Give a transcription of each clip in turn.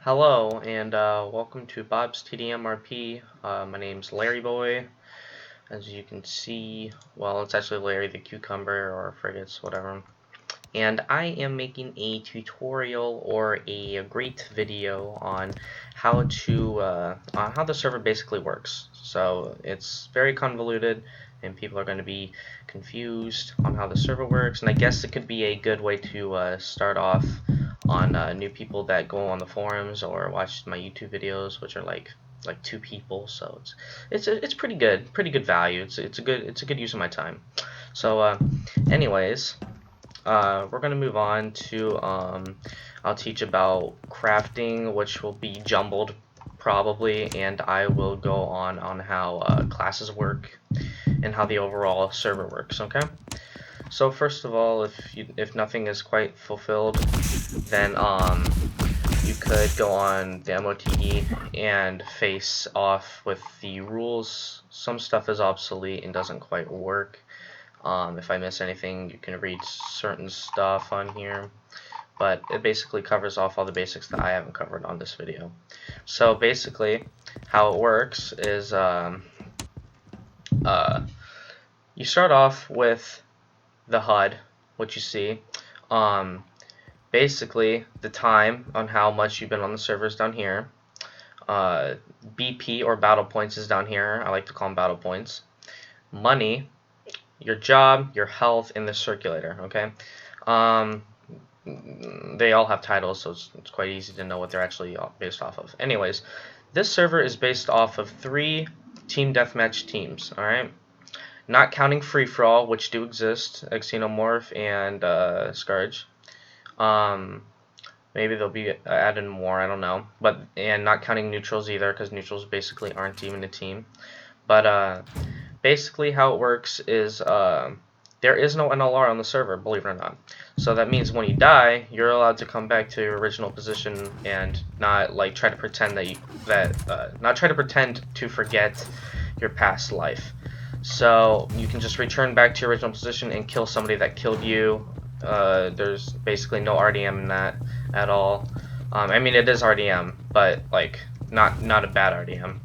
Hello and welcome to Bob's TDM RP. My name's Larry Boy. As you can see, well, it's actually Larry the Cucumber or Friggitsxx, whatever. And I am making a tutorial or a great video on how the server basically works. So it's very convoluted, and people are going to be confused on how the server works. And I guess it could be a good way to start off on new people that go on the forums or watch my YouTube videos, which are like two people. So it's pretty good value. It's a good use of my time. So anyways. We're going to move on to, I'll teach about crafting, which will be jumbled probably, and I will go on how classes work and how the overall server works, okay? So first of all, if nothing is quite fulfilled, then you could go on the MOTE and face off with the rules. Some stuff is obsolete and doesn't quite work. If I miss anything, you can read certain stuff on here, but it basically covers off all the basics that I haven't covered on this video. So basically, how it works is you start off with the HUD, what you see. Basically, the time on how much you've been on the servers down here. BP or battle points is down here. I like to call them battle points. Money, your job, your health, and the circulator, okay? They all have titles, so it's quite easy to know what they're actually based off of. Anyways, this server is based off of 3 team deathmatch teams, alright? Not counting free-for-all, which do exist, Xenomorph and Scourge. Maybe they'll be adding more, I don't know. And not counting neutrals either, because neutrals basically aren't even a team. But basically how it works is there is no NLR on the server, believe it or not. So that means when you die, you're allowed to come back to your original position and not like try to pretend not try to pretend to forget your past life. So you can just return back to your original position and kill somebody that killed you. There's basically no RDM in that at all. I mean, it is RDM, but like not a bad RDM.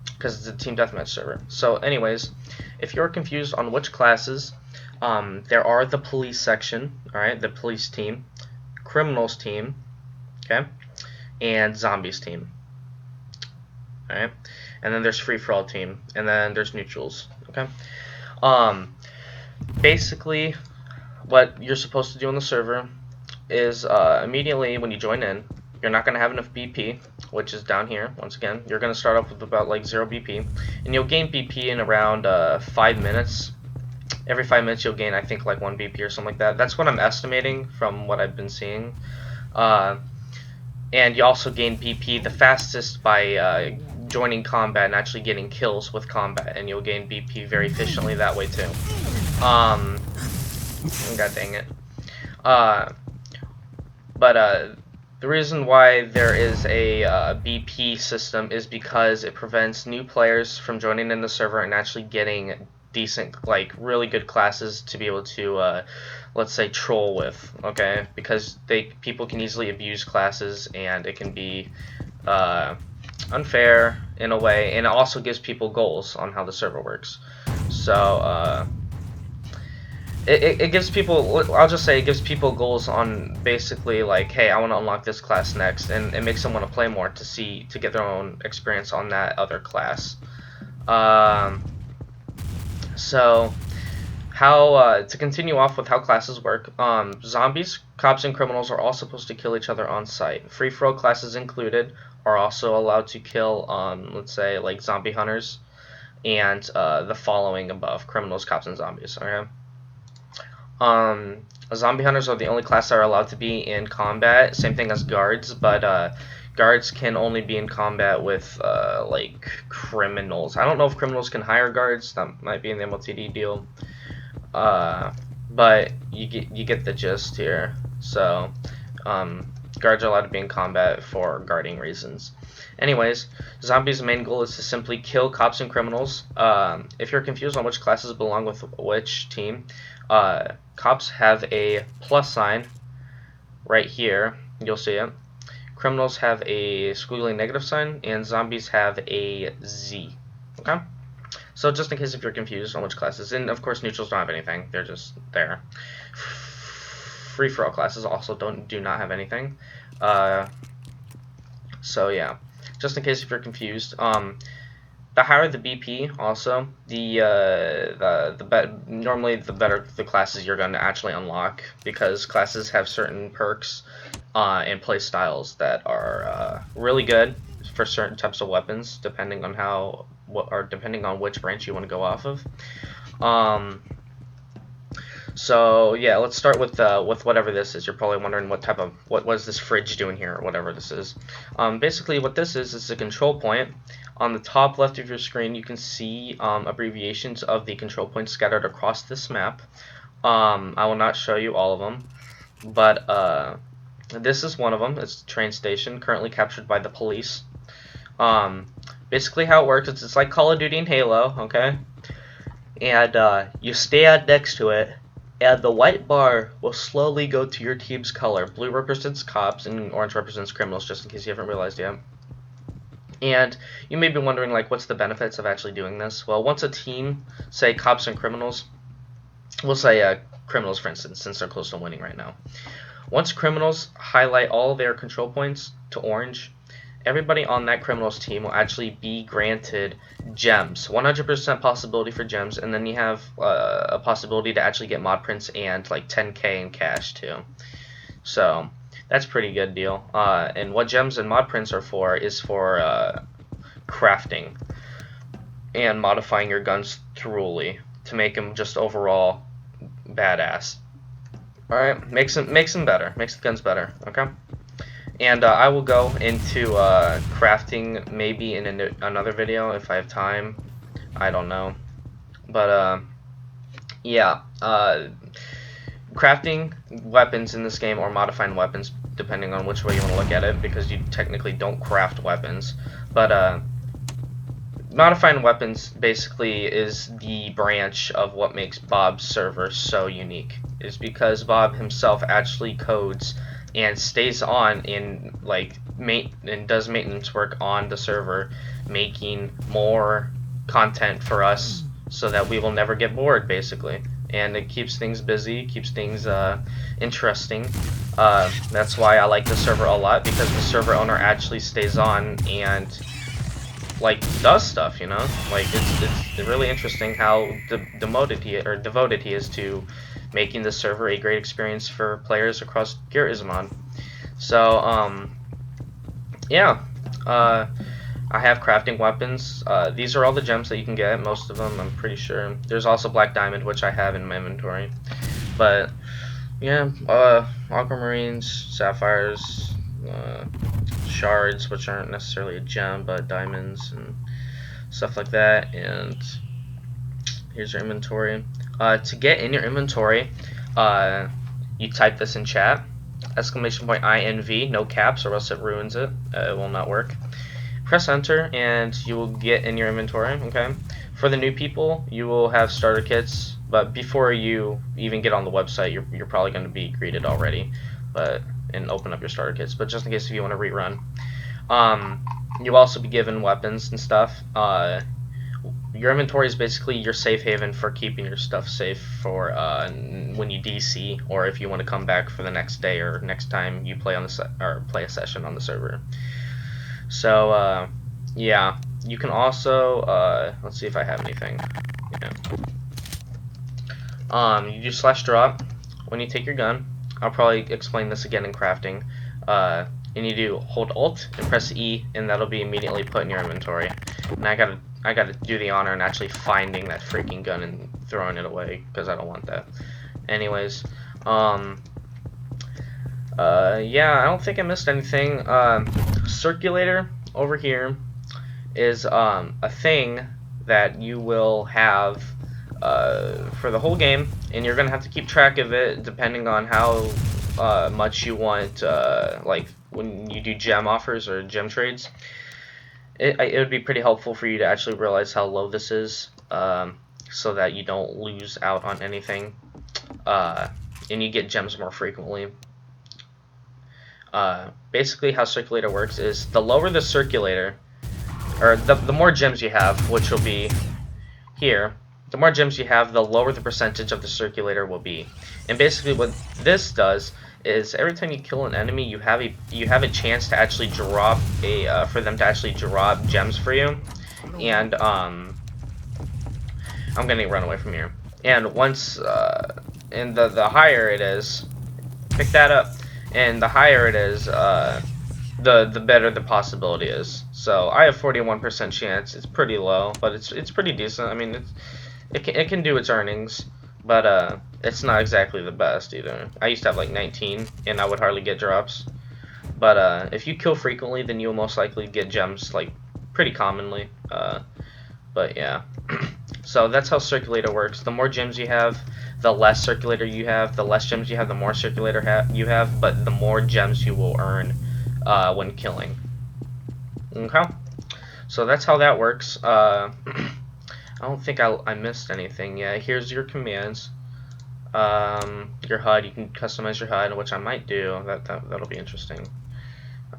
Because it's a team deathmatch server. So anyways, if you're confused on which classes, there are the police section, alright, the police team, criminals team, okay, and zombies team, alright, and then there's free-for-all team, and then there's neutrals, okay. Basically, what you're supposed to do on the server is immediately when you join in, you're not going to have enough BP, which is down here. Once again, you're going to start off with about like 0 BP, and you'll gain BP in around 5 minutes. Every 5 minutes you'll gain, I think, like 1 BP or something like that. That's what I'm estimating from what I've been seeing. And you also gain BP the fastest by joining combat and actually getting kills with combat, and you'll gain BP very efficiently that way too. God dang it. The reason why there is a BP system is because it prevents new players from joining in the server and actually getting decent, like really good classes to be able to, let's say, troll with, okay? Because people can easily abuse classes, and it can be unfair in a way, and it also gives people goals on how the server works. So it gives people, I'll just say it gives people goals on basically like, hey, I want to unlock this class next, and it makes them want to play more to get their own experience on that other class. So how to continue off with how classes work, zombies, cops, and criminals are all supposed to kill each other on site. Free-for-all classes included are also allowed to kill, let's say, like zombie hunters and the following above: criminals, cops, and zombies. Okay. Zombie hunters are the only class that are allowed to be in combat. Same thing as guards, but guards can only be in combat with like criminals. I don't know if criminals can hire guards. That might be in the MLTD deal. But you get the gist here. So guards are allowed to be in combat for guarding reasons. Anyways, zombies' main goal is to simply kill cops and criminals. If you're confused on which classes belong with which team, cops have a plus sign right here, you'll see it. Criminals have a squiggly negative sign, and zombies have a Z. Okay? So just in case if you're confused on which classes, and of course neutrals don't have anything, they're just there. Free-for-all classes also do not have anything. So yeah, just in case if you're confused, the higher the BP, also normally the better the classes you're going to actually unlock, because classes have certain perks and play styles that are really good for certain types of weapons, depending on depending on which branch you want to go off of. So yeah, let's start with whatever this is. You're probably wondering what is this fridge doing here, or whatever this is. Basically, what this is a control point. On the top left of your screen, you can see abbreviations of the control points scattered across this map. I will not show you all of them, but this is one of them. It's a train station currently captured by the police. Basically, how it works is it's like Call of Duty and Halo, okay? And you stand next to it, and the white bar will slowly go to your team's color. Blue represents cops, and orange represents criminals, just in case you haven't realized yet. And you may be wondering, like, what's the benefits of actually doing this? Well, once a team, say cops and criminals, we'll say criminals, for instance, since they're close to winning right now. Once criminals highlight all their control points to orange, everybody on that criminals team will actually be granted gems. 100% possibility for gems, and then you have a possibility to actually get mod prints and like 10k in cash too. So that's a pretty good deal. And what gems and mod prints are for is for crafting and modifying your guns thoroughly to make them just overall badass. Alright, makes them better, makes the guns better, okay? And I will go into crafting maybe in another video if I have time. I don't know. But yeah, crafting weapons in this game, or modifying weapons, depending on which way you want to look at it, because you technically don't craft weapons. But modifying weapons basically is the branch of what makes Bob's server so unique. Is because Bob himself actually codes and stays on in and does maintenance work on the server, making more content for us so that we will never get bored, basically. And it keeps things busy, keeps things interesting. That's why I like the server a lot, because the server owner actually stays on and like does stuff, you know. Like it's really interesting how devoted he is to making the server a great experience for players across Gear-Ismon. So yeah, I have crafting weapons. These are all the gems that you can get, most of them, I'm pretty sure. There's also Black Diamond, which I have in my inventory. But yeah, aquamarines, sapphires, shards, which aren't necessarily a gem, but diamonds and stuff like that. And here's your inventory. To get in your inventory, you type this in chat, !INV, no caps, or else it ruins it. It will not work. Press enter, and you will get in your inventory. Okay. For the new people, you will have starter kits, but before you even get on the website, you're probably going to be greeted already, and open up your starter kits. But just in case if you want to rerun, you'll also be given weapons and stuff. Your inventory is basically your safe haven for keeping your stuff safe for when you DC, or if you want to come back for the next day or next time you play on play a session on the server. So yeah, you can also let's see if I have anything. Yeah. You do /drop when you take your gun. I'll probably explain this again in crafting. And you do hold Alt and press E, and that'll be immediately put in your inventory. And I gotta do the honor and actually finding that freaking gun and throwing it away, because I don't want that. Anyways, yeah, I don't think I missed anything. Circulator over here is a thing that you will have for the whole game, and you're gonna have to keep track of it depending on how much you want, like when you do gem offers or gem trades. It would be pretty helpful for you to actually realize how low this is, so that you don't lose out on anything, and you get gems more frequently. Basically how circulator works is the lower the circulator, or the more gems you have, which will be here, the more gems you have, the lower the percentage of the circulator will be. And basically what this does is every time you kill an enemy, you have a chance to actually drop for them to actually drop gems for you. And I'm gonna run away from here. And once and the higher it is, pick that up. And the higher it is, the better the possibility is. So I have 41% chance. It's pretty low, but it's pretty decent. I mean, it can do its earnings, but it's not exactly the best either. I used to have like 19, and I would hardly get drops. But if you kill frequently, then you'll most likely get gems like pretty commonly. But yeah. So that's how circulator works. The more gems you have, the less circulator you have. The less gems you have, the more circulator you have. But the more gems you will earn when killing. Okay. So that's how that works. I don't think I missed anything. Yeah. Here's your commands. Your HUD. You can customize your HUD, which I might do. That'll be interesting.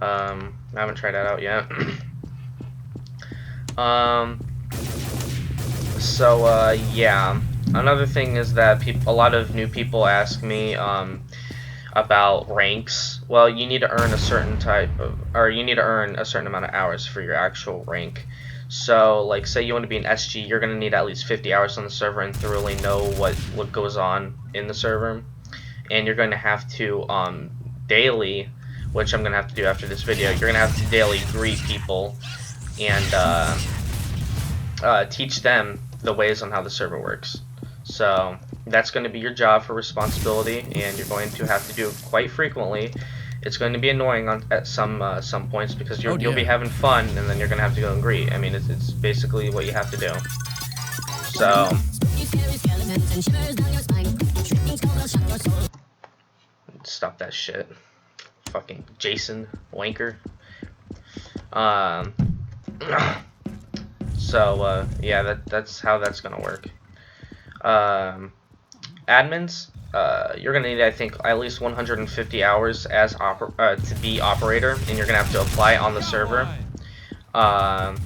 I haven't tried that out yet. Yeah. Another thing is that a lot of new people ask me about ranks. Well, you need to earn a certain you need to earn a certain amount of hours for your actual rank. So, like, say you want to be an SG, you're gonna need at least 50 hours on the server and thoroughly know what goes on in the server. And you're going to have to daily, which I'm gonna have to do after this video. You're gonna have to daily greet people and teach them the ways on how the server works. So that's going to be your job for responsibility, and you're going to have to do it quite frequently. It's going to be annoying at some points because you'll be having fun, and then you're going to have to go and greet. I mean, it's basically what you have to do. So stop that shit, fucking Jason wanker. So yeah, that's how that's gonna work. Admins, you're gonna need, I think, at least 150 hours as to be operator, and you're gonna have to apply on the server. But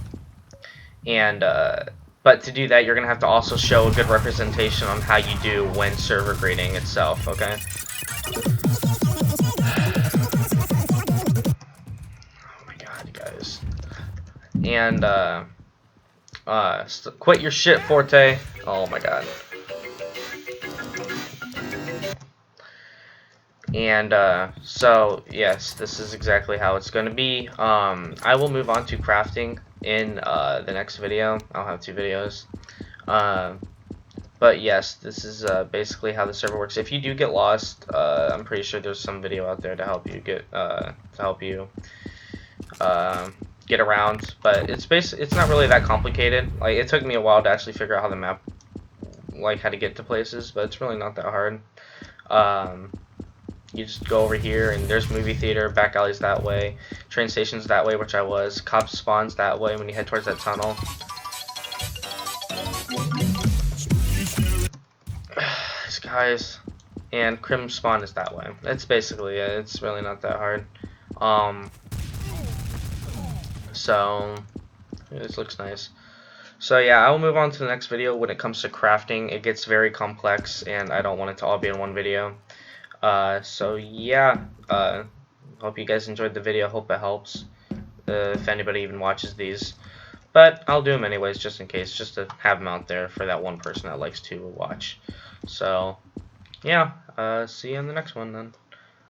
to do that, you're gonna have to also show a good representation on how you do when server grading itself. Okay. Oh my god, guys. And quit your shit, Forte. Oh my god. And so yes, this is exactly how it's going to be. I will move on to crafting in the next video. I'll have 2 videos. But yes, this is basically how the server works. If you do get lost, I'm pretty sure there's some video out there to help you get around, but it's not really that complicated. Like, it took me a while to actually figure out how the map, like, how to get to places, but it's really not that hard. You just go over here, and there's movie theater, back alleys that way, train stations that way, which I was, cop spawns that way when you head towards that tunnel. These guys, and crim spawn is that way. It's basically it. It's really not that hard. So this looks nice. So yeah, I'll move on to the next video. When it comes to crafting, it gets very complex, and I don't want it to all be in one video. So yeah, hope you guys enjoyed the video. Hope it helps, if anybody even watches these. But I'll do them anyways, just in case, just to have them out there for that one person that likes to watch. So yeah, see you in the next one then.